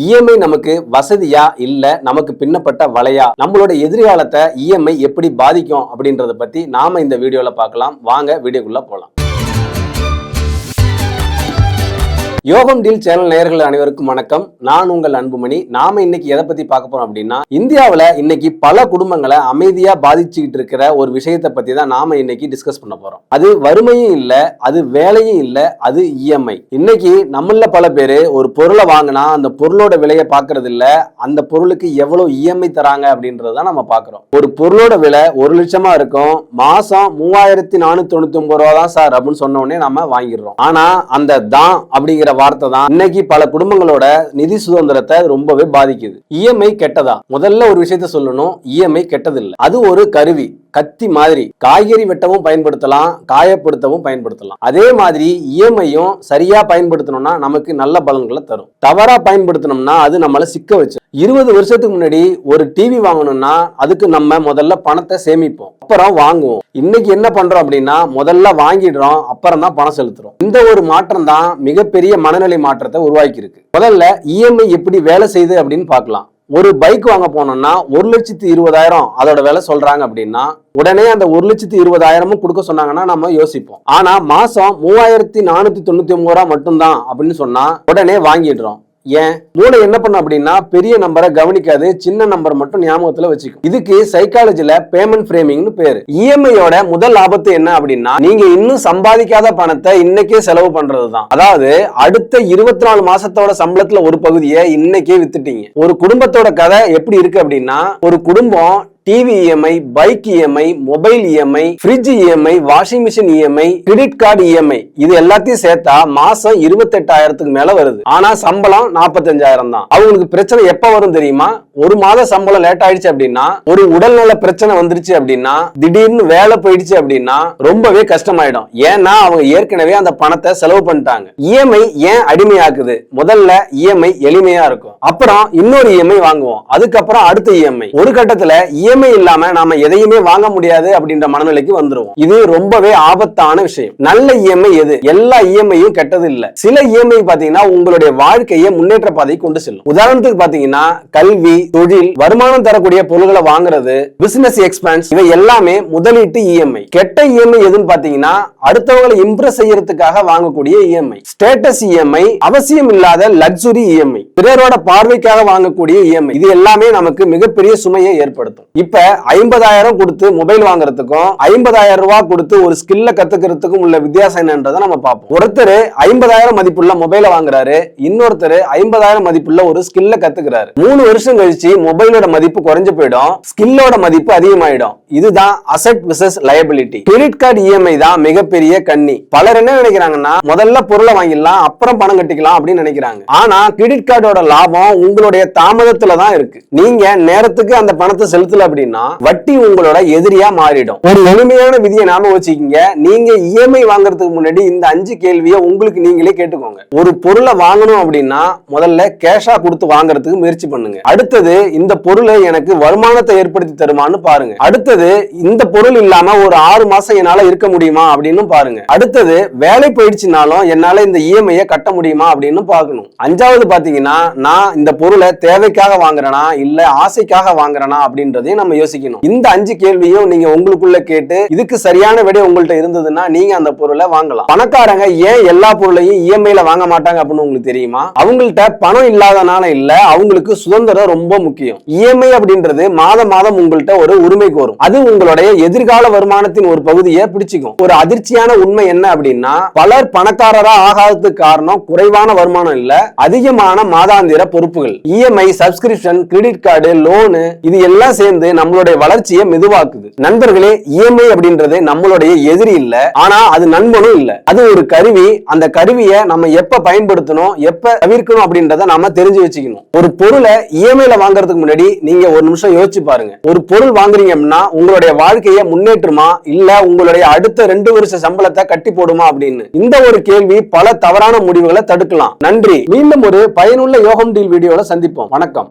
EMI நமக்கு வசதியா இல்ல நமக்கு பின்னப்பட்ட வலையா, நம்மளோட எதிர்காலத்தை இஎம்ஐ எப்படி பாதிக்கும் அப்படின்றத பத்தி நாம இந்த வீடியோல பார்க்கலாம். வாங்க வீடியோக்குள்ள போலாம். யோகம் டீல் சேனல் நேயர்கள் அனைவருக்கும் வணக்கம். நான் உங்கள் அன்புமணி. நாம இன்னைக்கு எதை பத்தி பார்க்க போறோம் அப்படின்னா, இந்தியாவில் இன்னைக்கு பல குடும்பங்களை அமைதியா பாதிச்சுக்கிட்டு இருக்கிற ஒரு விஷயத்தை பத்தி தான் நாம இன்னைக்கு டிஸ்கஸ் பண்ண போறோம். அது வறுமையும் இல்ல, அது வேலையும் இல்ல, அது இஎம்ஐ. இன்னைக்கு நம்மள பல பேரு ஒரு பொருளை வாங்கினா அந்த பொருளோட விலையை பார்க்கறது இல்ல, அந்த பொருளுக்கு எவ்வளவு இஎம்ஐ தராங்க அப்படின்றத நம்ம பார்க்கிறோம். ஒரு பொருளோட விலை 1 லட்சமா இருக்கும், மாசம் 3499 ரூபா தான் சார் அப்படின்னு சொன்ன உடனே நம்ம வாங்கிடுறோம். ஆனா அந்த தான் அப்படிங்கிற வார்த்தை தான் இன்னைக்கு பல குடும்பங்களோட நிதி சுதந்திரத்தை ரொம்பவே பாதிக்குது. இஎம்ஐ கெட்டதா? முதல்ல ஒரு விஷயத்த சொல்லணும், இஎம்ஐ கெட்டதில்லை. அது ஒரு கருவி, கத்தி மாதிரி. காய்கறி வெட்டவும் பயன்படுத்தலாம், காயப்படுத்தவும் பயன்படுத்தலாம். அதே மாதிரி இஎம்ஐயும் சரியா பயன்படுத்தணும்னா நமக்கு நல்ல பலன்களை தரும். தவறா பயன்படுத்தணும்னா அது நம்மளை சிக்க வச்சு. 20 வருஷத்துக்கு முன்னாடி ஒரு டிவி வாங்கணும்னா அதுக்கு நம்ம முதல்ல பணத்தை சேமிப்போம், அப்புறம் வாங்குவோம். இன்னைக்கு என்ன பண்றோம் அப்படின்னா, முதல்ல வாங்கிடுறோம், அப்புறம் தான் பணம் செலுத்துறோம். இந்த ஒரு மாற்றம் தான் மிகப்பெரிய மனநிலை மாற்றத்தை உருவாக்கி இருக்கு. முதல்ல இஎம்ஐ எப்படி வேலை செய்யுது அப்படின்னு பார்க்கலாம். ஒரு பைக் வாங்க போனோம்னா 1,20,000 அதோட விலை சொல்றாங்க அப்படின்னா, உடனே அந்த 1,20,000 கொடுக்க சொன்னாங்கன்னா நம்ம யோசிப்போம். ஆனா மாசம் 3,499 ரூபா மட்டும்தான் அப்படின்னு சொன்னா உடனே வாங்கிடுறோம். ஏன்? மூளை என்ன பண்ண அப்படின்னா, பெரிய நம்பரை கவனிக்காது, சின்ன நம்பர் மட்டும் ஞாபகத்துல வச்சுக்கும். இதுக்கு சைக்காலஜில பேமெண்ட் ஃப்ரேமிங்னு பேரு. இஎம்ஐயோட முதல் ஆபத்து என்ன அப்படின்னா, நீங்க இன்னும் சம்பாதிக்காத பணத்தை இன்னைக்கே செலவு பண்றதுதான். அதாவது அடுத்த 24 மாசத்தோட சம்பளத்துல ஒரு பகுதியை இன்னைக்கே வித்துட்டீங்க. ஒரு குடும்பத்தோட கதை எப்படி இருக்கு அப்படின்னா, ஒரு குடும்பம் TV EMI, bike EMI, mobile EMI, fridge EMI, washing machine EMI, credit card EMI, இது எல்லாத்தையும் சேர்த்தா மாசம் 28,000க்கு மேல வருது. ஆனா சம்பளம் 45,000 தான். அவங்களுக்கு பிரச்சனை எப்ப வரும் தெரியுமா? ஒரு மாத சம்பளம் லேட் ஆயிடுச்சு அப்படின்னா, ஒரு உடல்நல பிரச்சனை வந்துருச்சு அப்படின்னா, திடீர்னு வேலை போயிடுச்சு அப்படின்னா ரொம்பவே கஷ்டமாயிடும். ஏன்னா அவங்க ஏற்கனவே அந்த பணத்தை செலவு பண்ணிட்டாங்க. இஎம்ஐ ஏன் அடிமையாக்குது? முதல்ல இஎம்ஐ எளிமையா இருக்கும், அப்புறம் இன்னொரு இஎம்ஐ வாங்குவோம், அதுக்கப்புறம் அடுத்த இஎம்ஐ. ஒரு கட்டத்துல இஎம்ஐ இல்லாம நாம எதையுமே வாங்க முடியாது அப்படின்ற மனநிலைக்கு வந்துருவோம். இது ரொம்பவே ஆபத்தான விஷயம். நல்ல இஎம்ஐ எது? எல்லா இஎம்ஐயும் கெட்டது இல்ல. சில இஎம்ஐ பாத்தீங்கன்னா உங்களுடைய வாழ்க்கையை முன்னேற்ற பாதைக்கு கொண்டு செல்லும். உதாரணத்துக்கு பாத்தீங்கன்னா கல்வி, தொழில், வருமானம் தரக்கூடிய பொருட்களை வாங்குறது, பிசினஸ் எக்ஸ்பென்ஸ், இவை எல்லாமே முதலீட்டு இஎம்ஐ. கெட்ட இஎம்ஐ எதுன்னு பாத்தீங்கன்னா, அடுத்தவங்களை இம்ப்ரெஸ் செய்யறதுக்காக வாங்கக்கூடிய இஎம்ஐ. ஸ்டேட்டஸ் இஎம்ஐ, அவசியம் இல்லாத லக்ஸுரி இஎம்ஐ, பிறரோட பார்வைக்காக வாங்கக்கூடிய இஎம்ஐ. இது எல்லாமே நமக்கு மிகப்பெரிய சுமையை ஏற்படுத்தும். இப்ப 50,000 கொடுத்து மொபைல் வாங்குறதுக்கும் 50,000 ரூபாய் கொடுத்து ஒரு ஸ்கில்ல கத்துக்கிறதுக்கும் உள்ள வித்தியாசம் என்னன்றதை நம்ம பார்ப்போம். ஒருத்தர் 50,000 மதிப்புள்ள மொபைலை வாங்குறாரு, இன்னொருத்தர் 50,000 மதிப்புள்ள ஒரு ஸ்கில்ல கத்துக்கிறாரு. 3 வருஷம் கழிச்சு மொபைலோட மதிப்பு குறைஞ்சு போயிடும், ஸ்கில்லோட மதிப்பு அதிகமாயிடும். இதுதான் asset versus liability. Credit card EMI தான் மிகப்பெரிய கண்ணி. பலர் என்ன நினைக்கிறாங்கன்னா, முதல்ல பொருளை வாங்கிடலாம், அப்புறம் பணம் கட்டிக்கலாம் அப்படின்னு நினைக்கிறாங்க. ஆனா கிரெடிட் கார்டோட லாபம் உங்களுடைய தாமதத்துல தான் இருக்கு. நீங்க நேரத்துக்கு அந்த பணத்தை செலுத்தல அப்படின்னா வட்டி உங்களோட எதிரியா மாறிடும். ஒரு எளிமையான விதியை நாம வச்சுக்கீங்க. நீங்க இஎம்ஐ வாங்குறதுக்கு முன்னாடி இந்த 5 கேள்வியை உங்களுக்கு நீங்களே கேட்டுக்கோங்க. ஒரு பொருளை வாங்கணும் அப்படின்னா முதல்ல கேஷா கொடுத்து வாங்குறதுக்கு முயற்சி பண்ணுங்க. அடுத்தது, இந்த பொருளை எனக்கு வருமானத்தை ஏற்படுத்தி தருமான்னு பாருங்க. அடுத்தது, இந்த பொருள் இல்லாம ஒரு 6 மாசம் என்னால இருக்க முடியுமா அப்படின்னு பாருங்க. அடுத்தது, வேலை போயிடுச்சுனாலும் என்னால இந்த இஎம்ஐ கட்ட முடியுமா அப்படின்னு பார்க்கணும். 5வது பாத்தீங்கன்னா, நான் இந்த பொருளை தேவைக்காக வாங்குறேனா இல்ல ஆசைக்காக வாங்குறேனா அப்படின்றதையும் நம்ம யோசிக்கணும். இந்த 5 கேள்வியும் நீங்க உங்களுக்குள்ள கேட்டு இதுக்கு சரியான விடை உங்கள்ட்ட இருந்ததுன்னா நீங்க அந்த பொருளை வாங்கலாம். பணக்காரங்க ஏன் எல்லா பொருளையும் இஎம்ஐல வாங்க மாட்டாங்க அப்படின்னு உங்களுக்கு தெரியுமா? அவங்கள்ட்ட பணம் இல்லாதனால இல்ல, அவங்களுக்கு சுதந்திரம் ரொம்ப முக்கியம். இஎம்ஐ அப்படின்றது மாதம் மாதம் உங்கள்ட்ட ஒரு உரிமை கோரும். அது உங்களுடைய எதிர்கால வருமானத்தின் ஒரு பகுதியை பிடிச்சிக்கும். ஒரு அதிர்ச்சியான உண்மை என்ன அப்படின்னா, பலர் பணக்காரரா ஆகாததுக்கு காரணம் குறைவான வருமானம் இல்ல, அதிகமான மாதாந்திர பொறுப்புகள். EMI, subscription, credit card, loan, இது எல்லாம் சேர்ந்து நம்மளுடைய வளர்ச்சியை மெதுவாக்குது. நண்பர்களே, இஎம்ஐ அப்படின்றது நம்மளுடைய எதிரி இல்ல, ஆனா அது நண்பனும் இல்ல. அது ஒரு கருவி. அந்த கருவியை நம்ம எப்ப பயன்படுத்தணும், எப்ப தவிர்க்கணும் அப்படின்றத நாம தெரிஞ்சு வச்சுக்கணும். ஒரு பொருளை இஎம்ஐல வாங்குறதுக்கு முன்னாடி நீங்க ஒரு நிமிஷம் யோசிச்சு பாருங்க. ஒரு பொருள் வாங்குறீங்க அப்படின்னா உங்களுடைய வாழ்க்கையை முன்னேற்றுமா இல்ல உங்களுடைய அடுத்த 2 வருஷ சம்பளத்தை கட்டி போடுமா அப்படின்னு. இந்த ஒரு கேள்வி பல தவறான முடிவுகளை தடுக்கலாம். நன்றி. மீண்டும் ஒரு பயனுள்ள யோகம் டீல் வீடியோல சந்திப்போம். வணக்கம்.